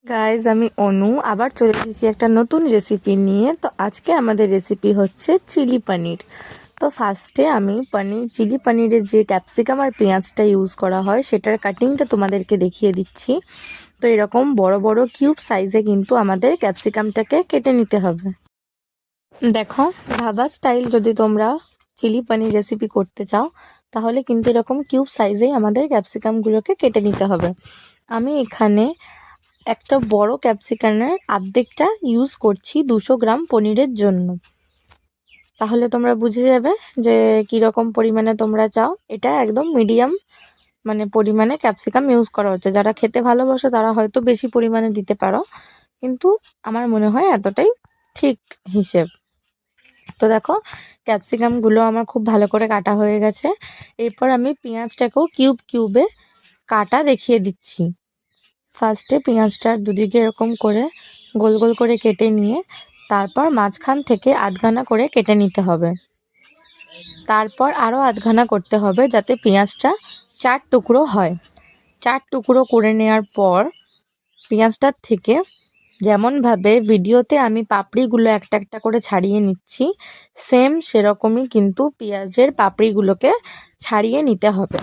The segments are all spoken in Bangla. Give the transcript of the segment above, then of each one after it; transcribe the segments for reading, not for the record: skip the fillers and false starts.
গাইজ, আমি অনু আবার চলে এসেছি একটা নতুন রেসিপি নিয়ে। তো আজকে আমাদের রেসিপি হচ্ছে চিলি পনির। তো ফার্স্টে আমি চিলি পনিরের যে ক্যাপসিকাম আর পেঁয়াজটা ইউজ করা হয় সেটার কাটিংটা তোমাদেরকে দেখিয়ে দিচ্ছি। তো এরকম বড় বড় কিউব সাইজে কিন্তু আমাদের ক্যাপসিকামটাকে কেটে নিতে হবে। দেখো, ধাবা স্টাইল যদি তোমরা চিলি পনির রেসিপি করতে চাও তাহলে কিন্তু এরকম কিউব সাইজেই আমাদের ক্যাপসিকামগুলোকে কেটে নিতে হবে। আমি এখানে একটা বড় ক্যাপসিকামের অর্ধেকটা ইউজ করছি 200 গ্রাম পনিরের জন্য। তাহলে তোমরা বুঝে যাবে যে কীরকম পরিমাণে তোমরা চাও। এটা একদম মিডিয়াম পরিমাণে ক্যাপসিকাম ইউজ করা হচ্ছে। যারা খেতে ভালোবাসো তারা হয়তো বেশি পরিমাণে দিতে পারো, কিন্তু আমার মনে হয় এতটাই ঠিক হিসেব। তো দেখো, ক্যাপসিকামগুলো আমার খুব ভালো করে কাটা হয়ে গেছে। এরপর আমি পেঁয়াজটাকেও কিউবে কাটা দেখিয়ে দিচ্ছি। ফার্স্টে পেঁয়াজটার দুদিকে এরকম করে গোল গোল করে কেটে নিয়ে তারপর মাঝখান থেকে আধখানা করে কেটে নিতে হবে। তারপর আরও আধখানা করতে হবে যাতে পেঁয়াজটা 4 টুকরো হয়। 4 টুকরো করে নেওয়ার পর পেঁয়াজটার থেকে যেমনভাবে ভিডিওতে আমি পাপড়িগুলো একটা একটা করে ছাড়িয়ে নিচ্ছি, সেম সেরকমই কিন্তু পেঁয়াজের পাপড়িগুলোকে ছাড়িয়ে নিতে হবে।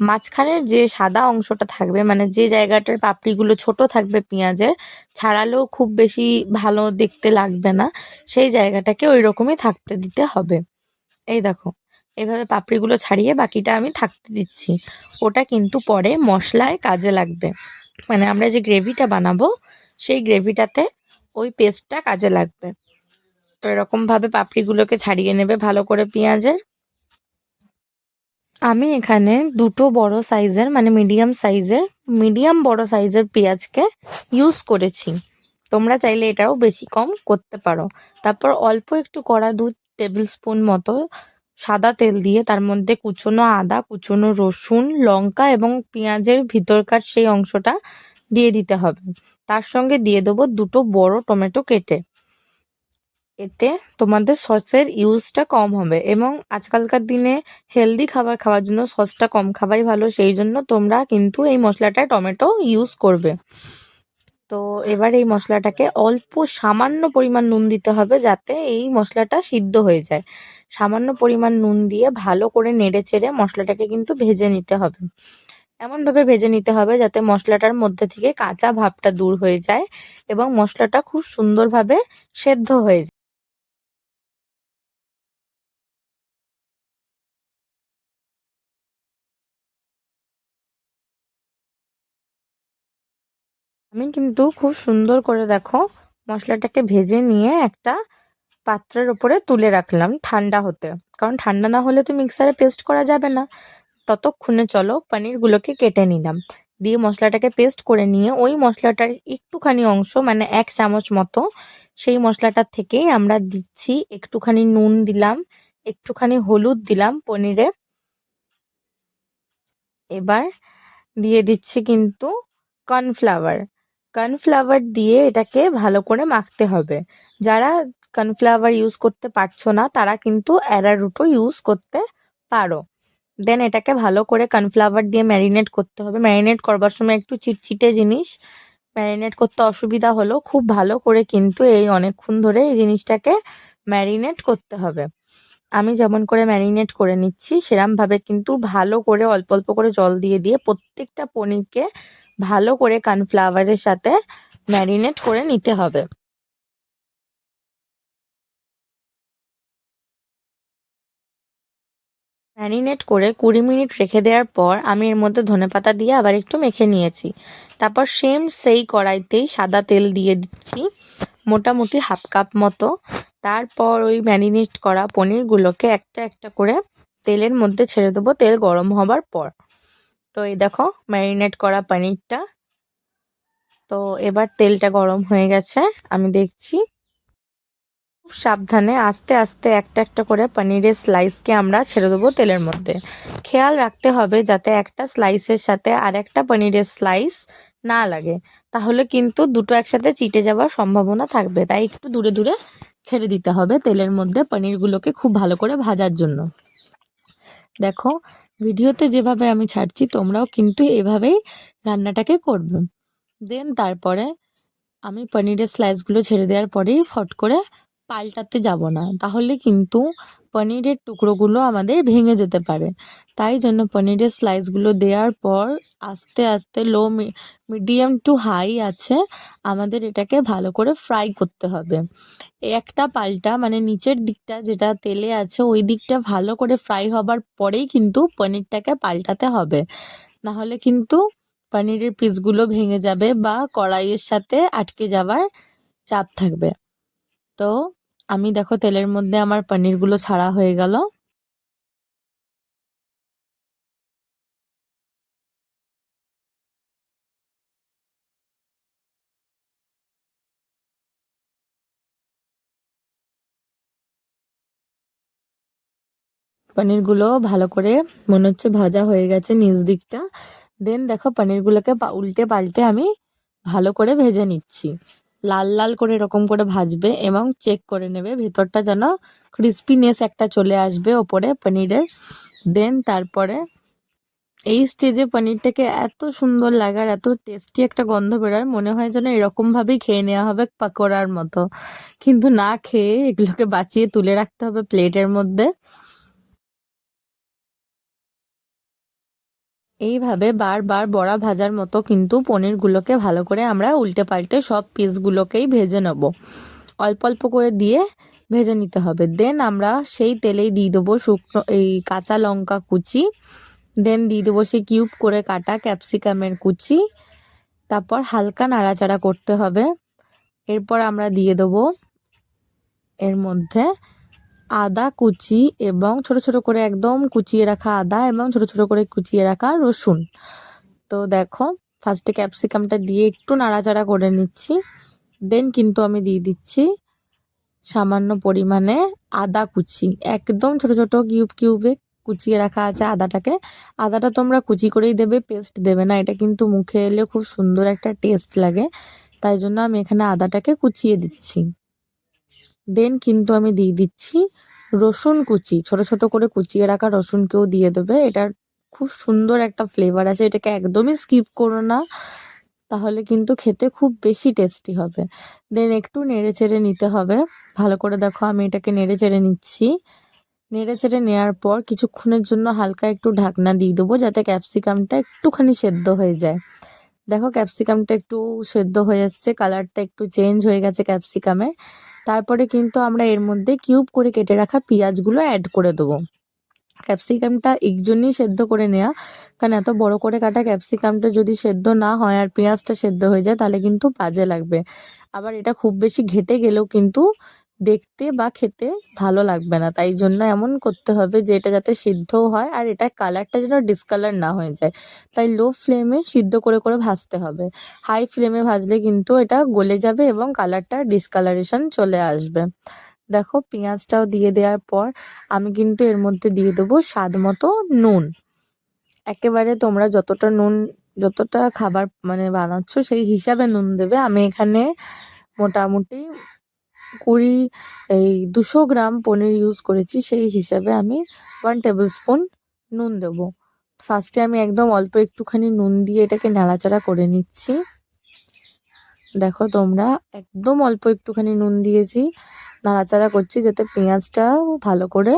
মাঝখানের যে সাদা অংশটা থাকবে, যে জায়গাটার পাপড়িগুলো ছোট থাকবে পেঁয়াজের, ছাড়ালেও খুব বেশি ভালো দেখতে লাগবে না, সেই জায়গাটাকে ওই রকমই থাকতে দিতে হবে। এই দেখো, এইভাবে পাপড়িগুলো ছাড়িয়ে বাকিটা আমি থাকতে দিচ্ছি। ওটা কিন্তু পরে মশলায় কাজে লাগবে। আমরা যে গ্রেভিটা বানাবো সেই গ্রেভিটাতে ওই পেস্টটা কাজে লাগবে। তো এরকমভাবে পাপড়িগুলোকে ছাড়িয়ে নেবে ভালো করে পেঁয়াজের। আমি এখানে দুটো বড় সাইজের মিডিয়াম বড় সাইজের পেঁয়াজকে ইউজ করেছি। তোমরা চাইলে এটাও বেশি কম করতে পারো। তারপর অল্প একটু কড়া 2 টেবিল স্পুন মতো সাদা তেল দিয়ে তার মধ্যে কুচনো আদা, কুচনো রসুন, লঙ্কা এবং পেঁয়াজের ভিতরকার সেই অংশটা দিয়ে দিতে হবে। তার সঙ্গে দিয়ে দেবো দুটো বড় টমেটো কেটে। এতে তোমাদের সসের ইউজটা কম হবে এবং আজকালকার দিনে হেলদি খাবার খাওয়ার জন্য সসটা কম খাওয়াই ভালো। সেই জন্য তোমরা কিন্তু এই মশলাটায় টমেটো ইউজ করবে। তো এবার এই মশলাটাকে অল্প সামান্য পরিমাণ নুন দিতে হবে যাতে এই মশলাটা সিদ্ধ হয়ে যায়। সামান্য পরিমাণ নুন দিয়ে ভালো করে নেড়ে চেড়ে মশলাটাকে কিন্তু ভেজে নিতে হবে। এমনভাবে ভেজে নিতে হবে যাতে মশলাটার মধ্যে থেকে কাঁচা ভাবটা দূর হয়ে যায় এবং মশলাটা খুব সুন্দরভাবে সেদ্ধ হয়ে যায়। আমি কিন্তু খুব সুন্দর করে দেখো মশলাটাকে ভেজে নিয়ে একটা পাত্রের ওপরে তুলে রাখলাম ঠান্ডা হতে, কারণ ঠান্ডা না হলে তো মিক্সারে পেস্ট করা যাবে না। ততক্ষণে চলো পনিরগুলোকে কেটে নিলাম। দিয়ে মশলাটাকে পেস্ট করে নিয়ে ওই মশলাটার একটুখানি অংশ 1 চামচ মতো সেই মশলাটার থেকেই আমরা দিচ্ছি একটুখানি নুন দিলাম, একটুখানি হলুদ দিলাম পনিরে। এবার দিয়ে দিচ্ছি কিন্তু কর্নফ্লাওয়ার। কর্নফ্লাওয়ার দিয়ে এটাকে ভালো করে মাখতে হবে। যারা কর্নফ্লাওয়ার ইউজ করতে পারছো না তারা কিন্তু অ্যারারুটও ইউজ করতে পারো। দেন এটাকে ভালো করে কর্নফ্লাওয়ার দিয়ে ম্যারিনেট করতে হবে। ম্যারিনেট করবার সময় একটু চিটচিটে জিনিস, ম্যারিনেট করতে অসুবিধা হলেও খুব ভালো করে কিন্তু অনেকক্ষণ ধরে এই জিনিসটাকে ম্যারিনেট করতে হবে। আমি যেমন করে ম্যারিনেট করে নিচ্ছি সেরমভাবে কিন্তু ভালো করে অল্প অল্প করে জল দিয়ে দিয়ে প্রত্যেকটা পনিরকে ভালো করে কর্নফ্লাওয়ারের সাথে ম্যারিনেট করে নিতে হবে। ম্যারিনেট করে 20 মিনিট রেখে দেওয়ার পর আমি এর মধ্যে ধনেপাতা দিয়ে আবার একটু মেখে নিয়েছি। তারপর সেই কড়াইতেই সাদা তেল দিয়ে দিচ্ছি মোটামুটি হাফ কাপ মতো। তারপর ওই ম্যারিনেট করা পনিরগুলোকে একটা একটা করে তেলের মধ্যে ছেড়ে দেবো তেল গরম হবার পর। তো এই দেখো ম্যারিনেট করা পনিরটা। তো এবার তেলটা গরম হয়ে গেছে, আমি দেখছি। খুব সাবধানে আস্তে আস্তে একটা একটা করে পনিরের স্লাইসকে আমরা ছেড়ে দেবো তেলের মধ্যে। খেয়াল রাখতে হবে যাতে একটা স্লাইসের সাথে আর একটা পনিরের স্লাইস না লাগে, তাহলে কিন্তু দুটো একসাথে চিটে যাওয়ার সম্ভাবনা থাকবে। তাই একটু দূরে দূরে ছেড়ে দিতে হবে তেলের মধ্যে পনিরগুলোকে খুব ভালো করে ভাজার জন্য। দেখো, ভিডিওতে যেভাবে আমি ছাড়ছি তোমরাও কিন্তু এভাবেই রান্নাটাকে করবে। দেন তারপরে আমি পনিরের স্লাইসগুলো ছেড়ে দেওয়ার পরেই ফট করে পাল্টাতে যাব না, তাহলে কিন্তু পনিরের টুকরোগুলো আমাদের ভেঙে যেতে পারে। তাই জন্য পনিরের স্লাইসগুলো দেওয়ার পর আস্তে আস্তে মিডিয়াম টু হাই আছে আমাদের এটাকে ভালো করে ফ্রাই করতে হবে। একটা পাল্টা মানে নিচের দিকটা যেটা তেলে আছে ওই দিকটা ভালো করে ফ্রাই হবার পরেই কিন্তু পনিরটাকে পাল্টাতে হবে, না হলে কিন্তু পনিরের পিসগুলো ভেঙে যাবে বা কড়াইয়ের সাথে আটকে যাওয়ার চাপ থাকবে। তো আমি দেখো তেলের মধ্যে আমার পনিরগুলো ছাড়া হয়ে গেল। পনিরগুলো ভালো করে মনে হচ্ছে ভাজা হয়ে গেছে নিচ দিকটা। দেন দেখো পনিরগুলোকে উল্টে পাল্টে আমি ভালো করে ভেজে নিচ্ছি। লাল লাল করে এরকম করে ভাজবে এবং চেক করে নেবে ভেতরটা যেন ক্রিস্পিনেস একটা চলে আসবে ওপরে পনিরের। দেন তারপরে এই স্টেজে পনিরটাকে এত সুন্দর লাগে আর এত টেস্টি একটা গন্ধ বেরোয়, মনে হয় যেন এরকম ভাবেই খেয়ে নেওয়া হবে পাকোড়ার মতো। কিন্তু না খেয়ে এগুলোকে বাঁচিয়ে তুলে রাখতে হবে প্লেটের মধ্যে। এইভাবে বারবার বড়া ভাজার মতো কিন্তু পনিরগুলোকে ভালো করে আমরা উল্টে পাল্টে সব পিসগুলোকেই ভেজে নেব। অল্প অল্প করে দিয়ে ভেজে নিতে হবে। দেন আমরা সেই তেলেই দিয়ে দেবো শুকনো এই কাঁচা লঙ্কা কুচি। দেন দিয়ে দেবো সেই কিউব করে কাটা ক্যাপসিকামের কুচি। তারপর হালকা নাড়াচাড়া করতে হবে। এরপর আমরা দিয়ে দেবো এর মধ্যে আদা কুচি এবং ছোট ছোট করে একদম কুচিয়ে রাখা আদা এবং ছোট ছোট করে কুচিয়ে রাখা রসুন। তো দেখো ফার্স্টে ক্যাপসিকামটা দিয়ে একটু নাড়াচাড়া করে নিচ্ছি। দেন কিন্তু আমি দিয়ে দিচ্ছি সামান্য পরিমাণে আদা কুচি, একদম ছোট ছোট কিউব কিউবে কুচিয়ে রাখা আছে আদাটাকে। আদাটা তোমরা কুচি করেই দেবে, পেস্ট দেবে না, এটা কিন্তু মুখে এলে খুব সুন্দর একটা টেস্ট লাগে, তাই জন্য আমি এখানে আদাটাকে কুচিয়ে দিচ্ছি। দেন কিন্তু আমি দিয়ে দিচ্ছি রসুন কুচি, ছোট ছোট করে কুচিয়ে রাখা রসুনকেও দিয়ে দেবে, এটার খুব সুন্দর একটা ফ্লেভার আছে, এটাকে একদমই স্কিপ করো না, তাহলে কিন্তু খেতে খুব বেশি টেস্টি হবে। দেন একটু নেড়ে চেড়ে নিতে হবে ভালো করে। দেখো আমি এটাকে নেড়ে চেড়ে নিচ্ছি। নেড়ে চেড়ে নেওয়ার পর কিছুক্ষণের জন্য হালকা একটু ঢাকনা দিয়ে দেবো যাতে ক্যাপসিকামটা একটুখানি সেদ্ধ হয়ে যায়। দেখো ক্যাপসিকামটা একটু সেদ্ধ হয়ে আসছে, কালারটা একটু চেঞ্জ হয়ে গেছে ক্যাপসিকামে। তারপরে কিন্তু আমরা এর মধ্যে কিউব করে কেটে রাখা পেঁয়াজগুলো অ্যাড করে দেবো। ক্যাপসিকামটা এই জন্যই সেদ্ধ করে নেওয়া, কারণ এত বড় করে কাটা ক্যাপসিকামটা যদি সেদ্ধ না হয় আর পেঁয়াজটা সেদ্ধ হয়ে যায় তাহলে কিন্তু বাজে লাগবে। আবার এটা খুব বেশি ঘেটে গেলেও কিন্তু দেখতে বা খেতে ভালো লাগবে না, তাই জন্য এমন করতে হবে যে এটা যাতে সিদ্ধও হয় আর এটা কালারটা যেন ডিসকালার না হয়ে যায়। তাই লো ফ্লেমে সিদ্ধ করে করে ভাজতে হবে। হাই ফ্লেমে ভাজলে কিন্তু এটা গলে যাবে এবং কালারটা ডিসকালারেশন চলে আসবে। দেখো পেঁয়াজটাও দিয়ে দেওয়ার পর আমি কিন্তু এর মধ্যে দিয়ে দেবো স্বাদ মতো নুন। একেবারে তোমরা যতটা খাবার মানে বানাচ্ছ সেই হিসাবে নুন দেবে। আমি এখানে মোটামুটি 200 গ্রাম পনির ইউজ করেছি, সেই হিসাবে আমি 1 টেবিল স্পুন নুন দেবো। ফার্স্টে আমি একদম অল্প একটুখানি নুন দিয়ে এটাকে নাড়াচাড়া করে নিচ্ছি। দেখো তোমরা একদম অল্প একটুখানি নুন দিয়েছি, নাড়াচাড়া করছি যাতে পেঁয়াজটাও ভালো করে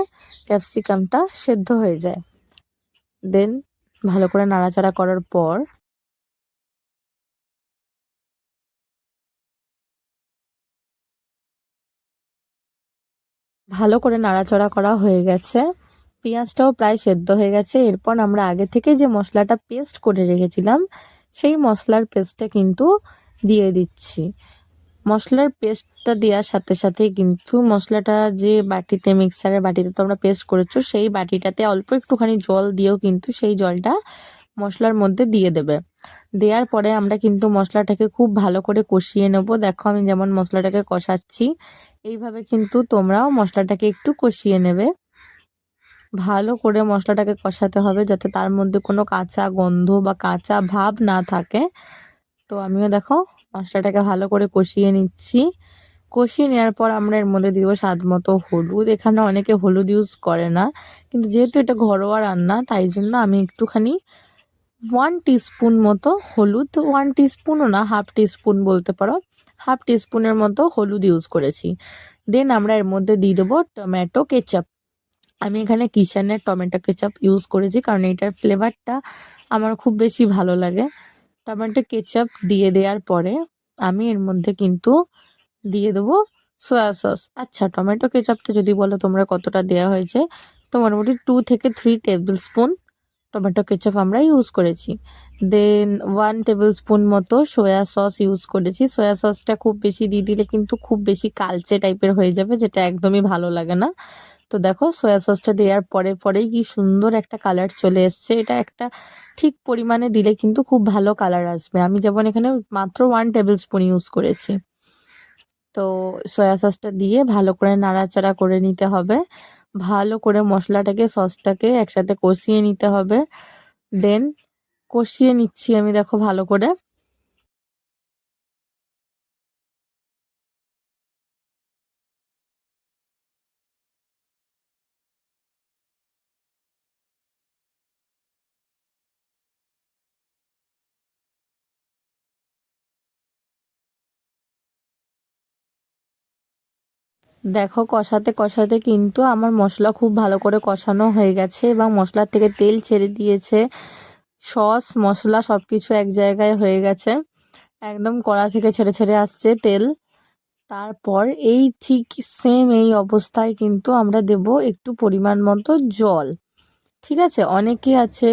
ক্যাপসিকামটা সেদ্ধ হয়ে যায়। দেন ভালো করে নাড়াচাড়া করার পর ভালো করে নাড়াচাড়া করা হয়ে গেছে, পেঁয়াজটাও প্রায় সেদ্ধ হয়ে গেছে। এরপর আমরা আগে থেকে যে মশলাটা পেস্ট করে রেখেছিলাম সেই মশলার পেস্টটা কিন্তু দিয়ে দিচ্ছি। মশলার পেস্টটা দেওয়ার সাথে সাথে কিন্তু মশলাটা যে বাটিতে মিক্সারের বাটিতে তোমরা পেস্ট করেছো সেই বাটিটাতে অল্প একটুখানি জল দিয়েও কিন্তু সেই জলটা মশলার মধ্যে দিয়ে দেবে। দেওয়ার পরে আমরা কিন্তু মশলাটাকে খুব ভালো করে কষিয়ে নেব। দেখো আমি যেমন মশলাটাকে কষাচ্ছি এইভাবে কিন্তু তোমরাও মশলাটাকে একটু কষিয়ে নেবে। ভালো করে মশলাটাকে কষাতে হবে যাতে তার মধ্যে কোনো কাঁচা গন্ধ বা কাঁচা ভাব না থাকে। তো আমিও দেখো মশলাটাকে ভালো করে কষিয়ে নিচ্ছি। কষিয়ে নেওয়ার পর আমরা এর মধ্যে দিব স্বাদ মতো হলুদ। এখানে অনেকে হলুদ ইউজ করে না, কিন্তু যেহেতু এটা ঘরোয়া রান্না তাই জন্য আমি একটুখানি 1 টিস্পুন মতো হলুদ, 1 টিস্পুনও না, হাফ টিস্পুন বলতে পারো, হাফ টিস্পুনের মতো হলুদ ইউজ করেছি। দেন আমরা এর মধ্যে দিয়ে দেবো টমেটো কেচাপ। আমি এখানে কিষানের টমেটো কেচাপ ইউজ করেছি, কারণ এটার ফ্লেভারটা আমার খুব বেশি ভালো লাগে। টমেটো কেচাপ দিয়ে দেওয়ার পরে আমি এর মধ্যে কিন্তু দিয়ে দেবো সয়া সস। আচ্ছা, টমেটো কেচাপটা যদি বলো তোমরা কতটা দেওয়া হয়েছে, তো মোটামুটি 2 থেকে 3 টেবিল স্পুন টমেটো কেচাপ আমরা ইউজ করেছি। দেন 1 টেবিল স্পুন মতো সয়া সস ইউজ করেছি। সয়া সসটা খুব বেশি দিয়ে দিলে কিন্তু খুব বেশি কালচে টাইপের হয়ে যাবে, যেটা একদমই ভালো লাগে না। তো দেখো সয়া সসটা দেওয়ার পরেই কি সুন্দর একটা কালার চলে এসছে। এটা একটা ঠিক পরিমাণে দিলে কিন্তু খুব ভালো কালার আসবে। আমি যেমন এখানে মাত্র 1 টেবিল স্পুন ইউজ করেছি। তো সয়া সসটা দিয়ে ভালো করে নাড়াচাড়া করে নিতে হবে। ভালো করে মশলাটাকে সসটাকে একসাথে কষিয়ে নিতে হবে। দেন কষিয়ে নিচ্ছি আমি, দেখো ভালো করে। দেখো কষাতে কষাতে কিন্তু আমার মশলা খুব ভালো করে কষানো হয়ে গেছে এবং মশলার থেকে তেল ছেড়ে দিয়েছে। সস মশলা সব কিছু এক জায়গায় হয়ে গেছে, একদম কড়া থেকে ছেড়ে ছেড়ে আসছে তেল। তারপর এই ঠিক সেম এই অবস্থায় কিন্তু আমরা দেব একটু পরিমাণ মতো জল। ঠিক আছে, অনেকে আছে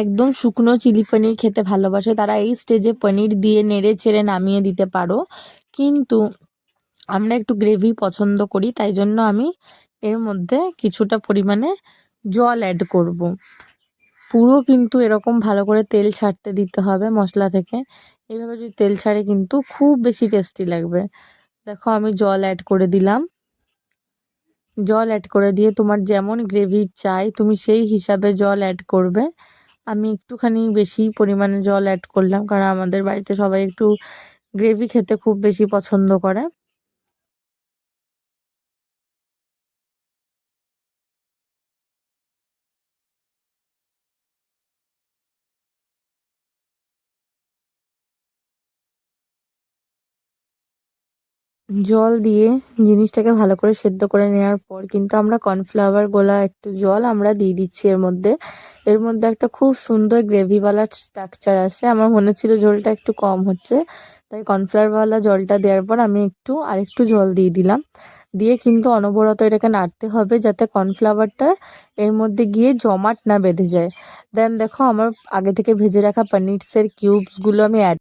একদম শুকনো চিলি পনির খেতে ভালোবাসে, তারা এই স্টেজে পনির দিয়ে নেড়ে চেড়ে নামিয়ে দিতে পারো। কিন্তু আমরা একটু গ্রেভি পছন্দ করি, তাই জন্য আমি এর মধ্যে কিছুটা পরিমাণে জল অ্যাড করব। পুরো কিন্তু এরকম ভালো করে তেল ছাড়তে দিতে হবে মশলা থেকে। এইভাবে যদি তেল ছাড়ে কিন্তু খুব বেশি টেস্টি লাগবে। দেখো আমি জল অ্যাড করে দিলাম। জল অ্যাড করে দিয়ে তোমার যেমন গ্রেভি চাই তুমি সেই হিসাবে জল অ্যাড করবে। আমি একটুখানি বেশি পরিমাণে জল অ্যাড করলাম, কারণ আমাদের বাড়িতে সবাই একটু গ্রেভি খেতে খুব বেশি পছন্দ করে। জল দিয়ে জিনিসটাকে ভালো করে সেদ্ধ করে নেওয়ার পর কিন্তু আমরা কর্নফ্লাওয়ার গোলা একটু জল আমরা দিয়ে দিচ্ছি এর মধ্যে। এর মধ্যে একটা খুব সুন্দর গ্রেভিওয়ালা স্ট্রাকচার আসে। আমার মনে হচ্ছিল ঝোলটা একটু কম হচ্ছে, তাই কর্নফ্লাওয়ারওয়ালা জলটা দেওয়ার পর আমি আরেকটু জল দিয়ে দিলাম। দিয়ে কিন্তু অনবরত এটাকে নাড়তে হবে যাতে কর্নফ্লাওয়ারটা এর মধ্যে গিয়ে জমাট না বেঁধে যায়। দেন দেখো আমার আগে থেকে ভেজে রাখা পনিরসের কিউবসগুলো আমি অ্যাড